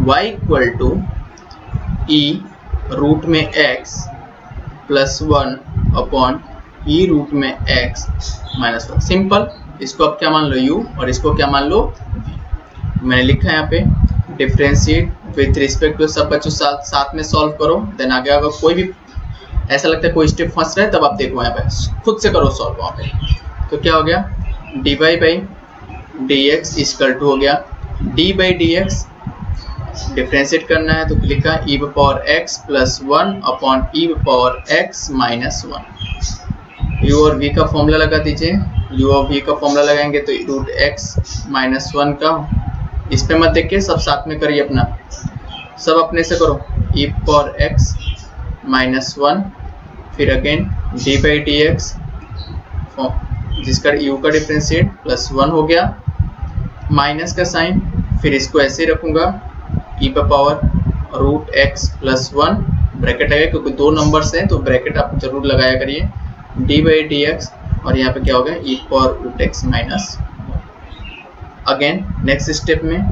y equal to e root में x plus 1 upon e root में x माइनस 1। सिंपल, इसको आप क्या मान लो u और इसको क्या मान लो v। मैंने लिखा है यहाँ पे डिफरेंशिएट विथ रिस्पेक्ट टू, सब बच्चों साथ में सॉल्व करो, देन आगे अगर कोई भी ऐसा लगता है कोई स्टेप फंस रहा है तब आप देखो यहाँ पे खुद से करो सॉल्व वहाँ पे। तो क्या हो गया dy by D x equal to हो गया d by D X, differentiate करना है तो लिखा e power x plus 1 upon e power x minus 1। u और v का फॉर्मूला लगा दीजिए, u और v का फॉर्मूला लगाएंगे तो रूट x माइनस 1 का, इस पे मत देखिए सब साथ में करिए, अपना सब अपने से करो, e पावर x माइनस 1, फिर again d by D x, जिसका u का डिफरेंशिएट +1 हो गया, माइनस का साइन, फिर इसको ऐसे ही रखूंगा e पर power root X plus 1 bracket है, क्योंकि दो नंबर्स हैं तो ब्रैकेट आप जरूर लगाया करिए, डी बाई डी एक्स, और यहाँ पे क्या हो गया e power root x minus. Again next step में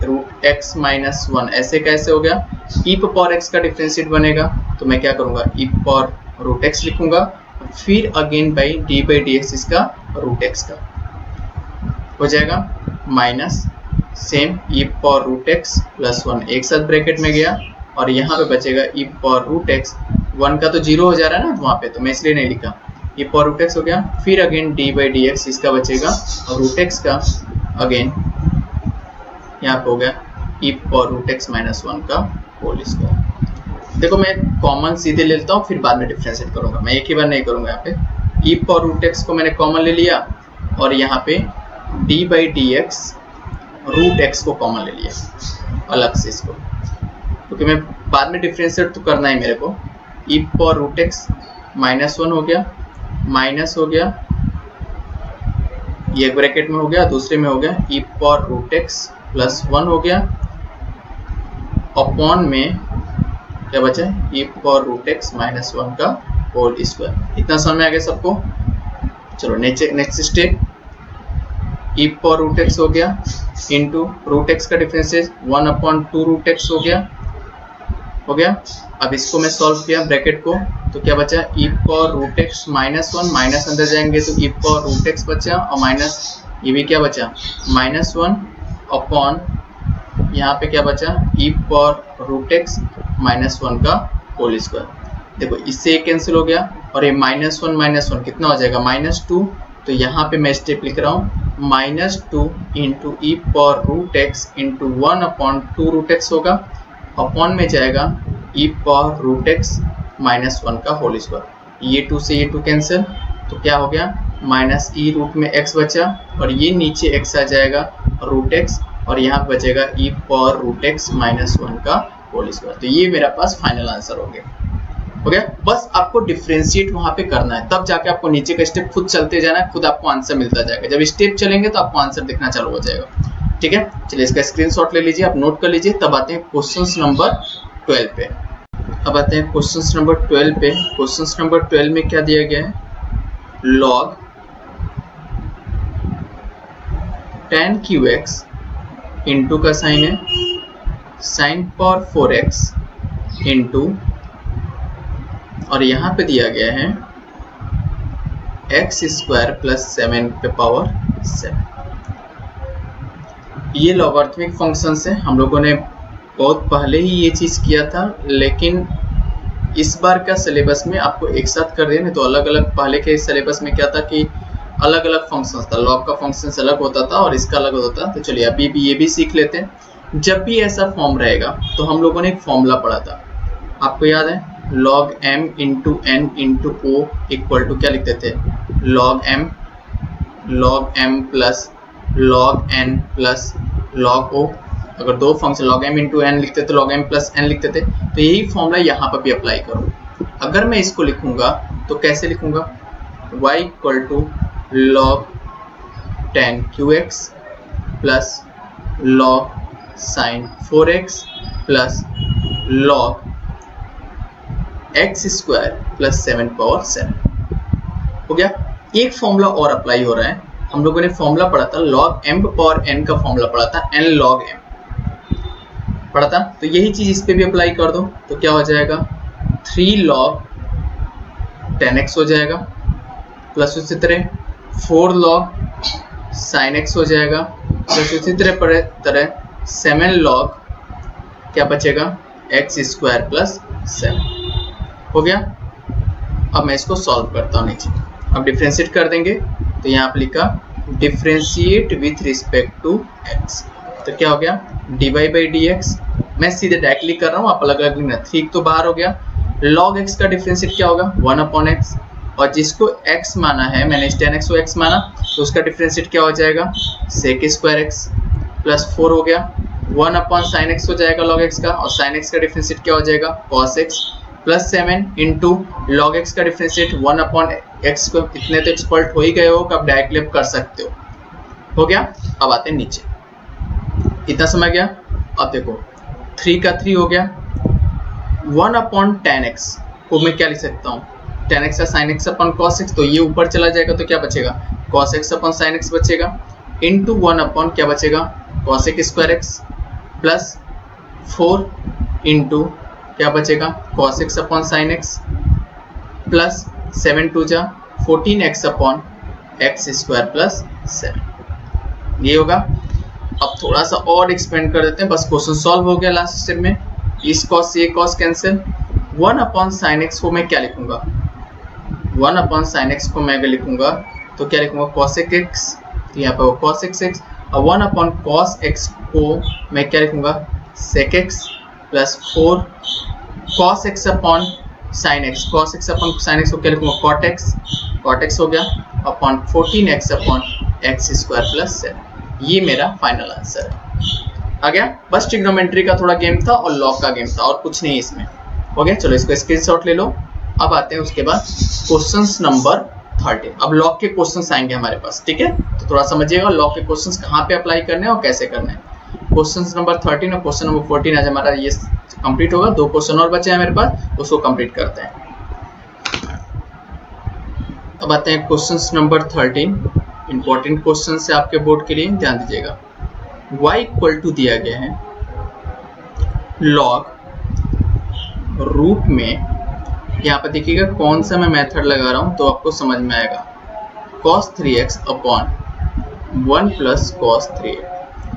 रूट एक्स माइनस 1 ऐसे कैसे हो गया, e पावर x का डिफरेंशिएट बनेगा तो मैं क्या करूंगा e पावर रूट एक्स लिखूंगा, फिर अगेन बाई डी एक्स इसका रूट एक्स का हो जाएगा, minus same e power root X plus 1 एक साथ ब्रैकेट में गया, और यहाँ पे बचेगा e पावर रूट एक्स, 1 का तो 0 हो जा रहा है ना वहाँ पे, तो मैं इसलिए नहीं लिखा, e पावर रूट एक्स हो गया, फिर again D by D x इसका बचेगा रूट एक्स का, अगेन यहाँ पे हो गया e power root x minus 1 का होल स्क्वायर। देखो मैं कॉमन सीधे ले लेता हूँ, फिर बाद में डिफरेंशिएट करूंगा, मैं एक ही बार नहीं करूंगा। यहाँ पे e पावर रूट एक्स को मैंने कॉमन ले लिया, और यहाँ पे D by D X root X को कॉमन ले लिया अलग से इसको, क्योंकि मैं बाद में डिफरेंशिएट तो करना है मेरे को। e power root x minus 1 हो गया, माइनस हो गया, ये एक ब्रैकेट में हो गया, दूसरे में हो गया e power root X plus 1 हो गया, अपॉन में क्या बचा e power root x minus 1 का होल स्क्वायर। इतना समझ में आ गया सबको? चलो next step, e power root X हो गया इंटू रूट एक्स का डिफरेंशिएट 1/2 रूट एक्स हो गया। अब इसको मैं सॉल्व किया ब्रैकेट को, तो क्या बचा e power root x minus 1, minus अंदर जाएंगे तो e पावर रूट एक्स बचा, और माइनस ये भी क्या बचा माइनस 1 अपॉन यहाँ पे क्या बचा e power root x minus 1 का होल स्क्वायर। देखो इससे कैंसिल हो गया, और ये माइनस वन कितना हो जाएगा -2, तो यहाँ पे मैं स्टेप लिख रहा हूँ -2 into e power root x into 1/2 root x होगा, अपॉन में जाएगा e power root x minus 1 का होल स्क्वायर। ये 2 से ये 2 कैंसिल, तो क्या हो गया माइनस ई रूट में x बचा, और ये नीचे x आ जाएगा रूट एक्स, और यहाँ बचेगा e power root x minus 1 का होल स्क्वायर। तो ये मेरा पास फाइनल आंसर हो गया। बस आपको डिफरेंशिएट वहां पे करना है, तब जाके आपको नीचे का स्टेप खुद चलते जाना है, खुद आपको आंसर मिलता जाएगा। जब स्टेप चलेंगे तो आपको आंसर दिखना चालू हो जाएगा। ठीक है, चलिए इसका स्क्रीनशॉट ले लीजिए, आप नोट कर लीजिए। तब आते हैं क्वेश्चन नंबर 12 पे। अब आते हैं क्वेश्चन नंबर 12 पे। क्वेश्चन नंबर 12 में क्या दिया गया है, log tan qx इंटू का साइन है साइन पावर 4x इंटू, और यहाँ पे दिया गया है x स्क्वायर प्लस 7 पे पावर 7। ये लॉगरिथमिक फंक्शन है, हम लोगों ने बहुत पहले ही ये चीज़ किया था, लेकिन इस बार का सिलेबस में आपको एक साथ कर दिया। नहीं तो अलग अलग पहले के सिलेबस में क्या था कि अलग अलग फंक्शंस था, लॉग का फंक्शंस अलग होता था और इसका अलग होता था। तो चलिए अभी भी ये भी सीख लेते हैं। जब भी ऐसा फॉर्म रहेगा तो हम लोगों ने एक फॉर्मूला पढ़ा था, आपको याद है, log m into n into o equal to क्या लिखते थे, log m plus log n plus log o। अगर दो function log m into n लिखते थे, log m प्लस n लिखते थे, तो यही फॉर्मूला यहाँ पर भी अप्लाई करो। अगर मैं इसको लिखूंगा तो कैसे लिखूंगा, y equal to log tan qx plus log sin 4x plus log x square plus 7 power 7 हो गया। एक फॉर्मूला और अप्लाई हो रहा है, हम लोगों ने फॉर्मूला पढ़ा था log m पावर n का फॉर्मूला पढ़ा था, n log m पढ़ा था, तो यही चीज इस पे भी अप्लाई कर दो। तो क्या हो जाएगा 3 log tan x हो जाएगा, प्लस उसी तरह 4 log sin x हो जाएगा, प्लस उसी तरह 7 log क्या बचेगा x स्क्वायर प्लस 7 हो गया। अब मैं इसको सॉल्व करता हूँ नीचे, अब डिफरेंशिएट कर देंगे। तो यहाँ पे लिखा differentiate with respect to x, तो क्या हो गया dy बाई डी एक्स। मैं सीधे डायरेक्टली कर रहा हूँ, आप अलग अलग लिखना। 3 तो बाहर हो गया, log x का डिफरेंशिएट क्या होगा 1/x, और जिसको x माना है, मैंने tan x को x माना, तो उसका डिफरेंशिएट क्या हो जाएगा sec स्क्वायर x प्लस 4 हो गया, 1/sin x हो जाएगा log x का, और sin x का डिफरेंशिएट क्या हो जाएगा cos x plus 7 into log x का डिफरेंशिएट 1 एक्स को इतने तो एक्सपर्ट हो ही गए हो कि आप डायरेक्टली आप कर सकते हो गया। अब आते हैं नीचे, इतना समझ गया। अब देखो 3 का 3 हो गया, 1/10x को मैं क्या लिख सकता हूँ, 10x का sin x अपन cos x, तो ये ऊपर चला जाएगा तो क्या बचेगा, cos x अपन sin x बचेगा, इंटू 1 क्या बचेगा, cos x square x plus 4 into क्या बचेगा, cos x अपन sin x प्लस 7 2 जा 14x अपन x स्क्वायर प्लस 7, ये होगा। अब थोड़ा सा और एक्सपेंड कर देते हैं, बस क्वेश्चन सॉल्व हो गया लास्ट स्टेप में। इस cos से ये cos कैंसिल, 1/sin x को मैं क्या लिखूंगा, 1/sin x को मैं अगर लिखूंगा तो क्या लिखूंगा, cos x, यहाँ पे वो cos x, और 1/cos x को मैं क्या लिखूंगा, sec x plus 4 cos x upon sin x, cos x upon sin x को क्या लिखूंगा, cot x हो गया, upon 14x upon x square plus 7। ये मेरा फाइनल आंसर है। आ गया, बस ट्रिग्नोमेट्री का थोड़ा गेम था और लॉग का गेम था, और कुछ नहीं इसमें। हो गया, चलो इसको स्क्रीनशॉट ले लो। अब आते हैं उसके बाद क्वेश्चंस नंबर 13। अब लॉग के क्वेश्चंस आएंगे हमारे पास, ठीक है, तो थोड़ा समझिएगा लॉग के क्वेश्चंस कहाँ पे अप्लाई करने हैं और कैसे करने हैं। क्वेश्चंस नंबर 13 और क्वेश्चन नंबर 14 आज हमारा ये कंप्लीट होगा। 2 क्वेश्चन और बचे हैं मेरे पास, उसको कंप्लीट करते हैं। अब आते हैं क्वेश्चंस नंबर 13, इंपॉर्टेंट क्वेश्चन है आपके बोर्ड के लिए, ध्यान दीजिएगा। y इक्वल टू दिया गया है log रूट में, यहाँ पर देखिएगा कौन सा मैं मेथड लगा रहा हूँ तो आपको समझ में आएगा, cos 3x upon 1 plus cos 3x,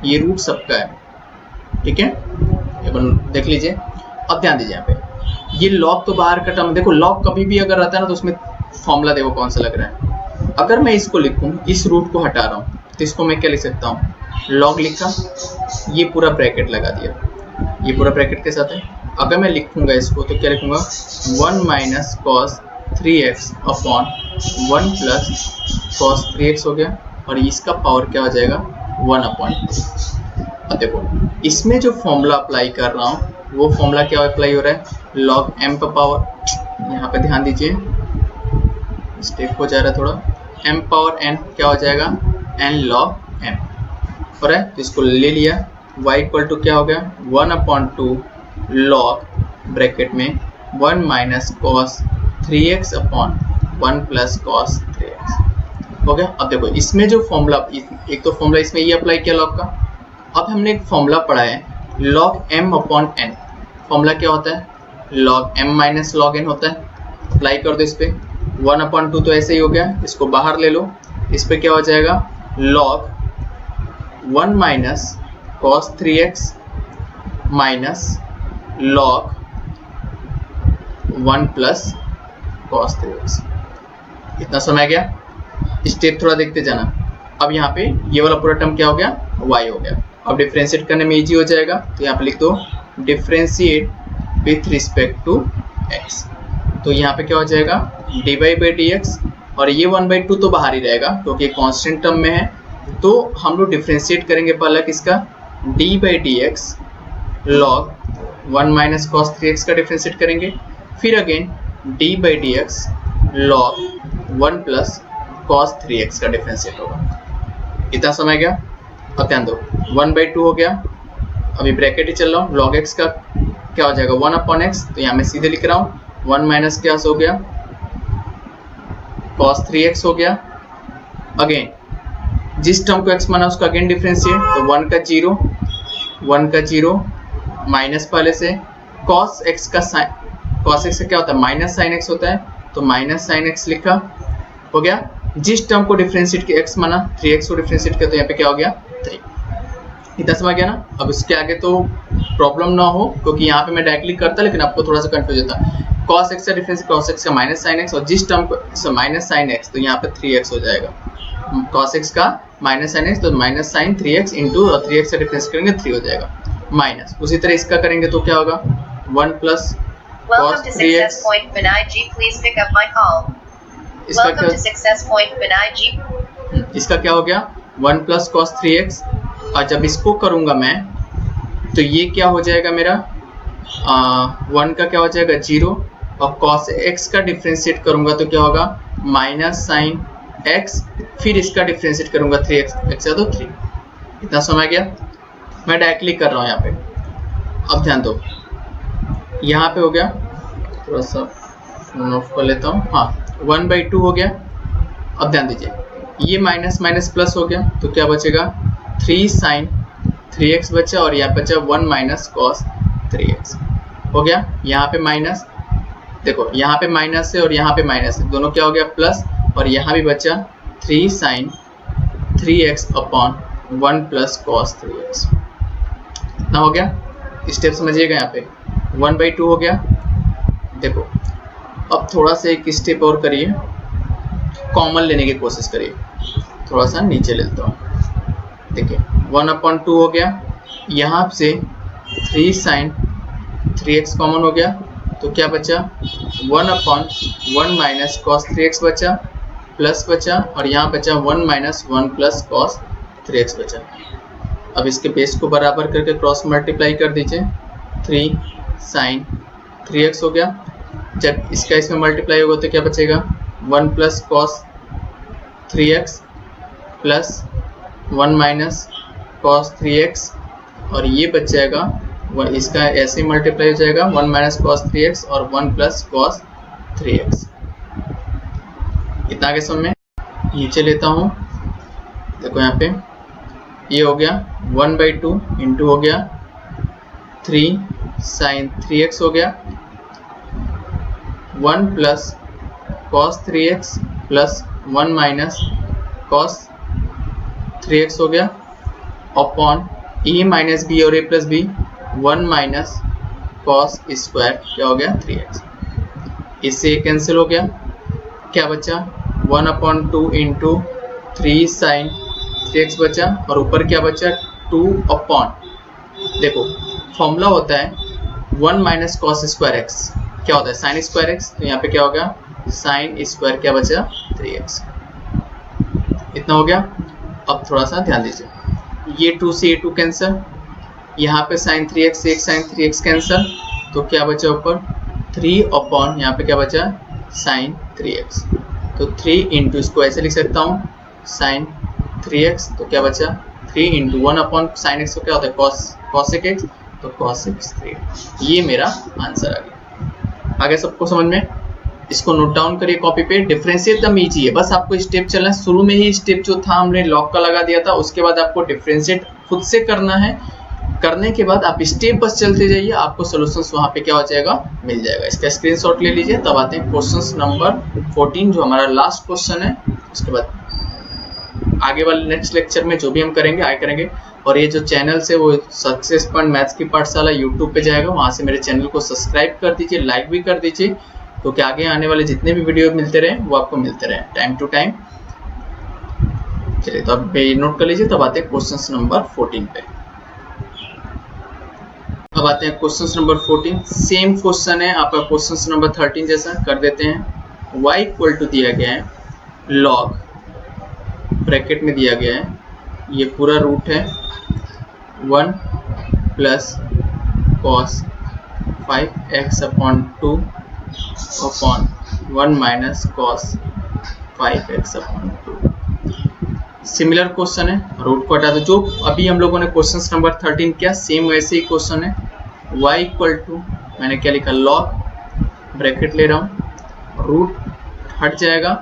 ये रूट सबका है, ठीक है, देख लीजिए। अब ध्यान दीजिए यहाँ पे, ये log तो बाहर का टर्म, देखो log कभी भी अगर रहता है ना तो उसमें फॉर्मूला देखो कौन सा लग रहा है। अगर मैं इसको लिखूं, इस रूट को हटा रहा हूँ तो इसको मैं क्या लिख सकता हूँ, log लिखा, ये पूरा ब्रैकेट लगा दिया, ये पूरा ब्रैकेट के साथ है। अगर मैं लिखूंगा इसको तो क्या लिखूंगा, 1 minus cos 3x upon 1 plus cos 3x हो गया, और इसका पावर क्या हो जाएगा, 1/2। अब देखो इसमें जो फॉर्मूला अप्लाई कर रहा हूँ वो फॉर्मूला क्या अप्लाई हो रहा है, log m का पावर, यहाँ पे ध्यान दीजिए मिस्टेक हो जा रहा है थोड़ा, m पावर n क्या हो जाएगा, n log m, और है तो इसको ले लिया, y इक्वल टू क्या हो गया, 1/2 log ब्रैकेट में 1 minus cos 3x upon 1 plus cos 3x हो गया। अब देखो इसमें जो फॉर्मूला, एक तो फॉर्मूला इसमें ये अप्लाई किया log का, अब हमने एक फॉर्मूला पढ़ा है log m upon n, formula क्या होता है, log m minus log n होता है। अप्लाई कर दो इस पे, 1/2 तो ऐसे ही हो गया, इसको बाहर ले लो, इस पे क्या हो जाएगा, log 1 minus cos 3x minus log 1 plus cos 3x। इतना समझ गया, स्टेप थोड़ा देखते जाना। अब यहाँ पे ये वाला पूरा टर्म क्या हो गया, y हो गया। अब डिफरेंशिएट करने में इजी हो जाएगा, तो यहाँ पे लिख दो differentiate with respect to x, तो यहाँ पे क्या हो जाएगा, dy बाई डी एक्स, और ये 1/2 तो बाहर ही रहेगा क्योंकि कांस्टेंट टर्म में है, तो हम लोग डिफरेंशिएट करेंगे पहला किसका, d by D x log 1 minus cos 3x का डिफरेंशिएट करेंगे, फिर again d by D x log 1 plus cos 3x का डिफरेंशिएट होगा। इतना समझ गया। अब ध्यान दो 1/2 हो गया, अभी ब्रैकेट ही चल रहा हूँ, log x का क्या हो जाएगा 1/x, तो यहाँ मैं सीधे लिख रहा हूँ 1 माइनस क्या हो गया cos 3x हो गया। अगेन जिस टर्म को x माना उसका अगेन डिफरेंशिएट, तो 1 का 0 माइनस पहले से cos x का क्या होता है, माइनस sin x होता है, तो माइनस sin x लिखा, हो गया। जिस टर्म को डिफरेंशिएट किया x माना 3x को डिफरेंशिएट किया, तो यहाँ पे क्या हो गया 3। इतना समझ गया ना। अब इसके आगे तो प्रॉब्लम ना हो क्योंकि यहाँ पे मैं डायरेक्टली करता लेकिन आपको थोड़ा सा कंफ्यूज होता। cos x का डिफरेंस cos x का माइनस sin x, और जिस टर्म को माइनस sin x तो यहाँ पे 3x हो जाएगा, cos x का माइनस sin x तो minus sin 3x into 3x का डिफरेंस करेंगे 3 हो जाएगा माइनस। उसी तरह इसका करेंगे तो क्या होगा 1 प्लस cos 3x, इसका क्या हो गया 1 प्लस cos 3x, और जब इसको करूंगा मैं तो ये क्या हो जाएगा मेरा 1 का क्या हो जाएगा 0, और cos x का डिफरेंशिएट करूंगा तो क्या होगा माइनस साइन x, फिर इसका डिफ्रेंशिएट करूंगा 3x तो 3। इतना समझ गया? मैं डायरेक्टली कर रहा हूँ यहाँ पे। अब ध्यान दो, यहाँ पे हो गया, थोड़ा सा ऑफ कर लेता हूँ, हाँ 1/2 हो गया। अब ध्यान दीजिए, ये माइनस माइनस प्लस हो गया, तो क्या बचेगा 3 साइन 3x बचा, और यहाँ बचा 1 माइनस कॉस 3x हो गया। यहाँ पे माइनस, देखो यहाँ पे माइनस है और यहाँ पे माइनस है, दोनों क्या हो गया प्लस, और यहाँ भी बचा 3 sign 3x upon 1 plus cos 3x। ना हो गया? स्टेप समझिएगा, यहाँ पे 1/2 हो गया। देखो अब थोड़ा सा एक स्टेप और करिए, कॉमन लेने की कोशिश करिए। थोड़ा सा नीचे लेता हूँ, देखिए 1/2 हो गया, यहाँ से 3 साइन 3x कॉमन हो गया, तो क्या बचा 1/1 माइनस कॉस 3x बचा, प्लस बचा, और यहाँ बचा 1 माइनस 1 प्लस कॉस 3x बचा। अब इसके बेस को बराबर करके क्रॉस मल्टीप्लाई कर दीजिए, 3 साइन 3x हो गया। जब इसका इसमें मल्टीप्लाई होगा तो क्या बचेगा 1 plus cos 3x plus 1 minus cos 3x, और ये बच जाएगा, इसका ऐसे ही मल्टीप्लाई हो जाएगा 1 माइनस कॉस 3x और 1 प्लस कॉस 3x। इतना आगे समझ में? नीचे लेता हूँ, देखो यहाँ पे ये हो गया 1/2 इंटू हो गया 3 साइन 3x हो गया, 1 plus cos 3x plus 1 minus cos 3x हो गया, अपॉन ए माइनस बी और a plus b 1 minus cos square क्या हो गया 3x। इससे कैंसिल हो गया, क्या बचा 1/2 इंटू 3 साइन 3x बचा, और ऊपर क्या बचा 2 अपॉन, देखो फॉर्मूला होता है 1 माइनस कॉस स्क्वायर x, क्या होता है साइन स्क्वायर x, तो यहाँ पे क्या होगा साइन स्क्वायर क्या बचा 3x। इतना हो गया। अब थोड़ा सा ध्यान दीजिए, ये 2 से ये 2 कैंसिल, यहाँ पे साइन 3x से एक साइन 3x कैंसिल, तो क्या बचा ऊपर 3 अपॉन, यहाँ पे क्या बचा साइन 3x, तो 3 इंटू, इसको ऐसे लिख सकता हूँ साइन 3x, तो क्या बचा 3 इंटू 1 अपॉन साइन x, तो क्या होता है cosec x, तो cosec 3x। ये मेरा आंसर आ गया। आगे सबको समझ में? इसको नोट डाउन करिए कॉपी पे। डिफरेंशिएट द ईजी है, बस आपको स्टेप चलना है। शुरू में ही स्टेप जो था हमने लॉग का लगा दिया था, उसके बाद आपको डिफरेंशिएट खुद से करना है। करने के बाद आप स्टेप बस चलते जाइए, आपको सॉल्यूशंस वहां पे क्या हो जाएगा मिल जाएगा। इसका स्क्रीनशॉट ले लीजिए। तब आते हैं क्वेश्चन नंबर 14 जो हमारा लास्ट क्वेश्चन है। उसके बाद आगे वाले नेक्स्ट लेक्चर में जो भी हम करेंगे आगे करेंगे। और ये जो चैनल से वो सक्सेस पॉइंट मैथ्स की पाठशाला यूट्यूब पे जाएगा, वहां से मेरे चैनल को सब्सक्राइब कर दीजिए, लाइक भी कर दीजिए, क्योंकि आगे आने वाले जितने भी वीडियो मिलते रहे वो आपको मिलते रहे टाइम टू टाइम। चलिए तो अब नोट कर लीजिए। तब आते हैं क्वेश्चन नंबर 14 पे। अब आते हैं क्वेश्चन नंबर 14। सेम क्वेश्चन है आपका क्वेश्चन नंबर 13 जैसा। कर देते हैं। y इक्वल टू दिया गया है log, ब्रैकेट में दिया गया है, ये पूरा रूट है 1 plus cos 5x upon 2 upon 1 minus cos 5x upon 2। Similar question है, रूट को हटा दो। जो अभी हम लोगों ने क्वेश्चन नंबर 13 किया सेम वैसे ही क्वेश्चन है। y इक्वल टू मैंने क्या लिखा log, ब्रैकेट ले रहा हूँ, रूट हट जाएगा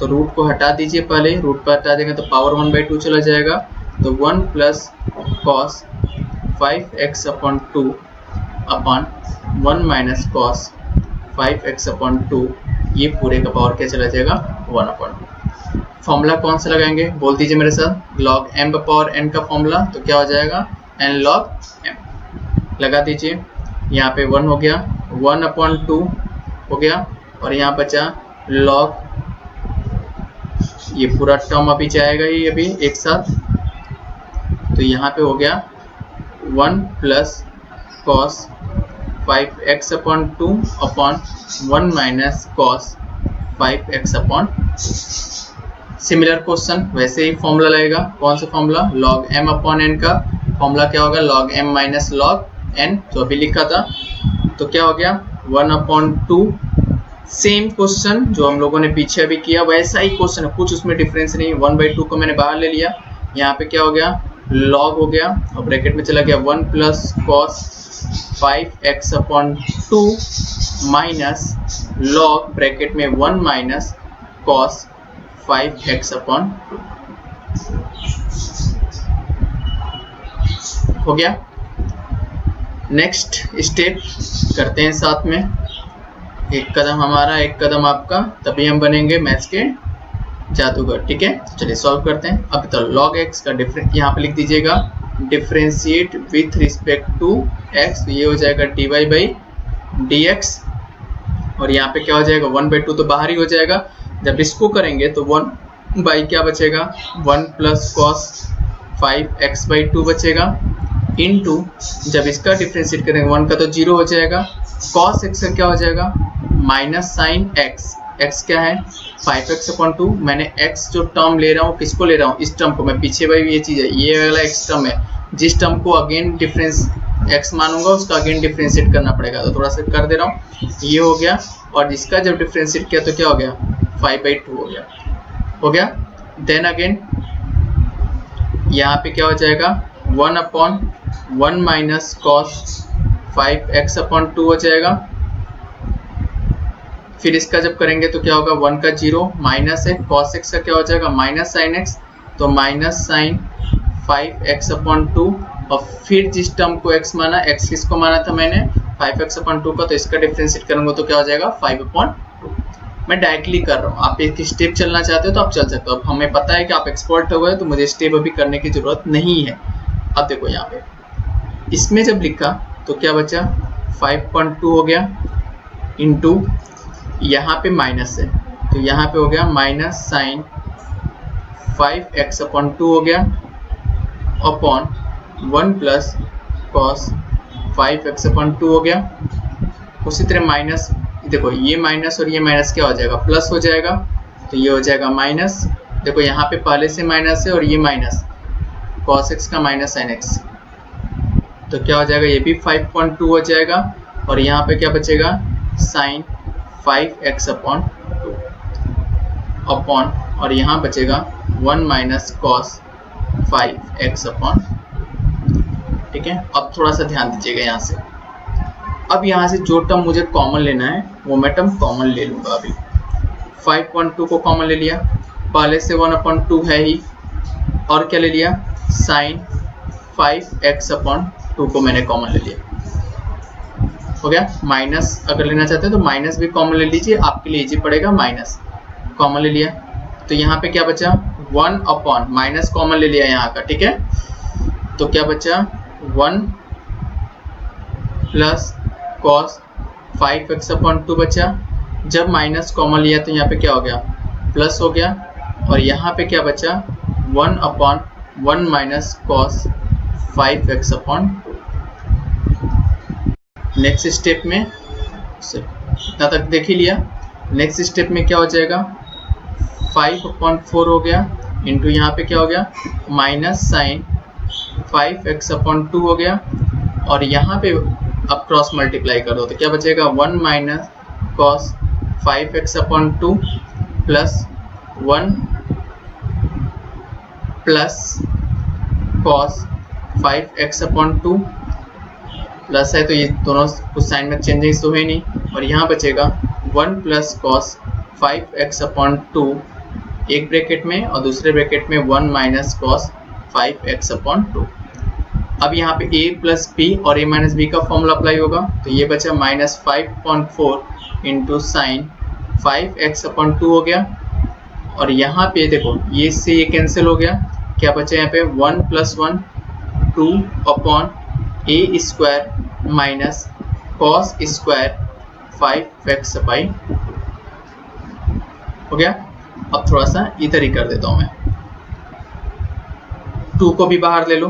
तो रूट को हटा दीजिए। पहले रूट पर हटा देंगे तो पावर 1/2 चला जाएगा, तो 1 plus cos 5x upon 2 upon 1 minus cos 5x upon 2, ये पूरे का पावर क्या चला जाएगा 1/2। फॉर्मूला कौन सा लगाएंगे बोल दीजिए मेरे साथ। log m पावर n का फॉर्मूला, तो क्या हो जाएगा n log m लगा दीजिए। यहाँ पे 1 हो गया, 1/2 हो गया, और यहाँ बचा log, ये पूरा टर्म अभी जाएगा ही अभी एक साथ, तो यहाँ पे हो गया 1 plus cos 5x upon 2 upon 1 minus cos 5x upon. Similar question वैसे ही फॉर्मूला लगेगा। कौन सा formula? log m upon n का फॉर्मूला क्या होगा log m minus log n, जो अभी लिखा था। तो क्या हो गया 1/2 सेम क्वेश्चन जो हम लोगों ने पीछे अभी किया वैसा ही क्वेश्चन है, कुछ उसमें डिफरेंस नहीं। 1/2 को मैंने बाहर ले लिया, यहाँ पे क्या हो गया log हो गया और ब्रैकेट में चला गया 1 plus cos 5x/2 minus log bracket में 1 माइनस कॉस 5x/2 हो गया। नेक्स्ट स्टेप करते हैं साथ में, एक कदम हमारा एक कदम आपका, तभी हम बनेंगे मैथ्स के जादूगर। ठीक है, चलिए सॉल्व करते हैं। अब तो log x का डिफरेंस यहाँ पे लिख दीजिएगा, differentiate with respect to x, तो ये हो जाएगा dy बाई dx और यहाँ पे क्या हो जाएगा 1/2 तो बाहर ही हो जाएगा। जब इसको करेंगे तो 1 बाई क्या बचेगा 1 प्लस कॉस 5x/2 बचेगा, इनटू जब इसका डिफरेंशिएट करेंगे 1 का तो 0 हो जाएगा, cos x का क्या हो जाएगा माइनस साइन x, x क्या है 5x/2। मैंने x जो टर्म ले रहा हूँ किसको ले रहा हूँ, इस टर्म को। मैं पीछे भाई ये चीज़ है, ये वाला x टर्म है, जिस टर्म को अगेन डिफरेंस x मानूंगा उसका अगेन डिफरेंशिएट करना पड़ेगा, तो थोड़ा सा कर दे रहा हूँ। ये हो गया और इसका जब डिफरेंशिएट किया तो क्या हो गया 5/2 हो गया। देन अगेन यहाँ पे क्या हो जाएगा 1/1 माइनस कॉस 5x/2 हो जाएगा। फिर इसका जब करेंगे तो क्या होगा 1 का 0 माइनस है, cos x का क्या हो जाएगा माइनस साइन x, तो माइनस साइन 5x/2 और फिर जिस टर्म को x माना, x किसको माना था मैंने 5x/2 का, तो इसका डिफरेंशिएट करूंगा तो क्या हो जाएगा 5/2। मैं डायरेक्टली कर रहा हूँ, आप एक स्टेप चलना चाहते हो तो आप चल सकते हो। अब हमें पता है कि आप एक्सपर्ट हो गए तो मुझे स्टेप अभी करने की जरूरत नहीं है। अब देखो यहाँ पे इसमें जब लिखा तो क्या बचा 5.2 हो गया, इंटू यहाँ पे माइनस है तो यहाँ पे हो गया माइनस साइन 5x/2 हो गया अपॉन 1 प्लस कॉस 5x/2 हो गया। उसी तरह माइनस, देखो ये माइनस और ये माइनस क्या हो जाएगा प्लस हो जाएगा, तो ये हो जाएगा माइनस। देखो यहाँ पे पहले से माइनस है और ये माइनस cos x का माइनस साइन x, तो क्या हो जाएगा ये भी 5.2 हो जाएगा और यहाँ पे क्या बचेगा साइन 5x/2 अपॉन और यहाँ बचेगा 1 माइनस कॉस 5x/2। ठीक है, अब थोड़ा सा ध्यान दीजिएगा यहाँ से। अब यहाँ से जो टर्म मुझे कॉमन लेना है वो मैं टर्म कॉमन ले लूँगा। अभी 5.2 को कॉमन ले लिया, पहले से 1/2 है ही, और क्या ले लिया साइन 5x/2 को मैंने कॉमन ले लिया, हो गया। माइनस अगर लेना चाहते हैं तो माइनस भी कॉमन ले लीजिए, आपके लिए इजी पड़ेगा। माइनस कॉमन ले लिया तो यहाँ पे क्या बचा 1 अपॉन माइनस कॉमन ले लिया यहाँ का, ठीक है, तो क्या बचा 1 प्लस कॉस 5x/2 बचा। जब माइनस कॉमन लिया तो यहाँ पे क्या हो गया प्लस हो गया और यहाँ पे क्या बचा 1/1 minus cos 5x/2। Next step में इतना तक देख ही लिया। नेक्स्ट स्टेप में क्या हो जाएगा 5/4 हो गया, इंटू यहाँ पे क्या हो गया माइनस साइन 5x/2 हो गया और यहाँ पे अब क्रॉस मल्टीप्लाई कर दो तो क्या बचेगा 1 minus cos 5x/2 plus 1 plus cos 5x/2 plus है तो ये दोनों कुछ साइन में चेंजेस तो है नहीं, और यहाँ बचेगा 1 प्लस कॉस 5x/2 एक ब्रैकेट में और दूसरे ब्रैकेट में 1 माइनस कॉस 5x/2। अब यहाँ पे a प्लस बी और a माइनस बी का फॉर्मूला अप्लाई होगा, तो ये बचा माइनस 5.4 इंटू साइन 5x/2 हो गया और यहाँ पे देखो ये इससे ये कैंसिल हो गया, क्या बचा यहाँ पे 1 plus 1 2 upon a square minus cos square 5x/2 हो गया। अब थोड़ा सा इधर ही कर देता हूँ मैं, 2 को भी बाहर ले लो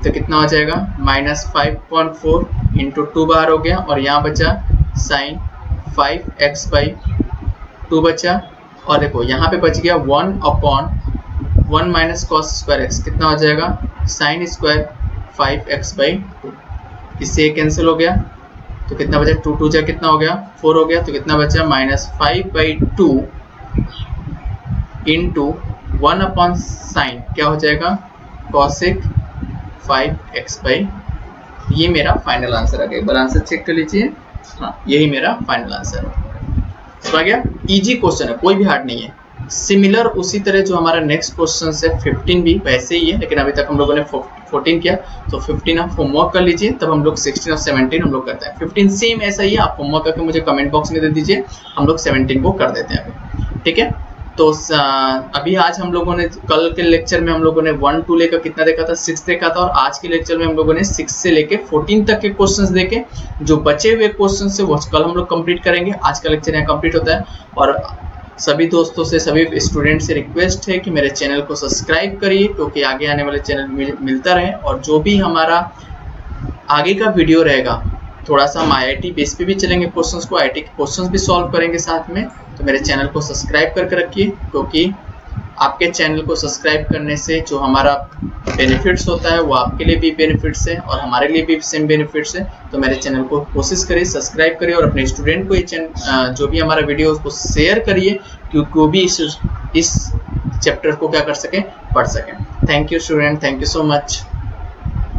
तो कितना हो जाएगा माइनस 5.4 इंटू 2 बाहर हो गया और यहाँ बचा साइन 5x/2 बचा और देखो यहाँ पे बच गया 1 upon 1 minus cos square x, कितना हो जाएगा साइन स्क्वायर 5x/2। इससे कैंसिल हो गया तो कितना बचा, 2 2 जा कितना हो गया, 4 हो गया, तो कितना बचा -5/2 इंटू 1 अपॉन साइन क्या हो जाएगा cosec 5x/, ये मेरा फाइनल आंसर आ गया। एक बार आंसर चेक कर लीजिए, हाँ यही मेरा फाइनल आंसर है। समझ गया, इजी क्वेश्चन है, कोई भी हार्ड नहीं है। सिमिलर उसी तरह जो हमारा नेक्स्ट क्वेश्चन है 15 भी वैसे ही है, लेकिन अभी तक हम लोगों ने 14 किया, तो 15 आप होमवर्क कर लीजिए, तब हम लोग 16 और 17 हम लोग करते हैं। 15 सेम ऐसा ही है, आप होमवर्क करके मुझे कमेंट बॉक्स में दे दीजिए, हम लोग 17 को कर देते हैं अभी, ठीक है। तो अभी आज हम लोगों ने, कल के लेक्चर में हम लोगों ने 1 2 लेकर कितना देखा था, 6 देखा था, और आज के लेक्चर में हम लोगों ने 6 से लेके 14 तक के क्वेश्चंस देखे। जो बचे हुए क्वेश्चंस से वो कल हम लोग कंप्लीट करेंगे। आज का लेक्चर यहाँ कंप्लीट होता है, और सभी दोस्तों से, सभी स्टूडेंट से रिक्वेस्ट है कि मेरे चैनल को सब्सक्राइब करिए, क्योंकि आगे आने वाले चैनल मिलता रहे, और जो भी हमारा आगे का वीडियो रहेगा थोड़ा सा हम IIT बेस पे भी चलेंगे, क्वेश्चंस को IIT के क्वेश्चंस भी सॉल्व करेंगे साथ में। तो मेरे चैनल को सब्सक्राइब करके रखिए, क्योंकि आपके चैनल को सब्सक्राइब करने से जो हमारा बेनिफिट्स होता है वो आपके लिए भी बेनिफिट्स है और हमारे लिए भी सेम बेनिफिट्स है। तो मेरे चैनल को कोशिश करिए सब्सक्राइब करिए, और अपने स्टूडेंट को ये जो भी हमारा वीडियो उसको शेयर करिए, क्योंकि वो भी इस चैप्टर को क्या कर सके, पढ़ सके। Thank you student, thank you so much.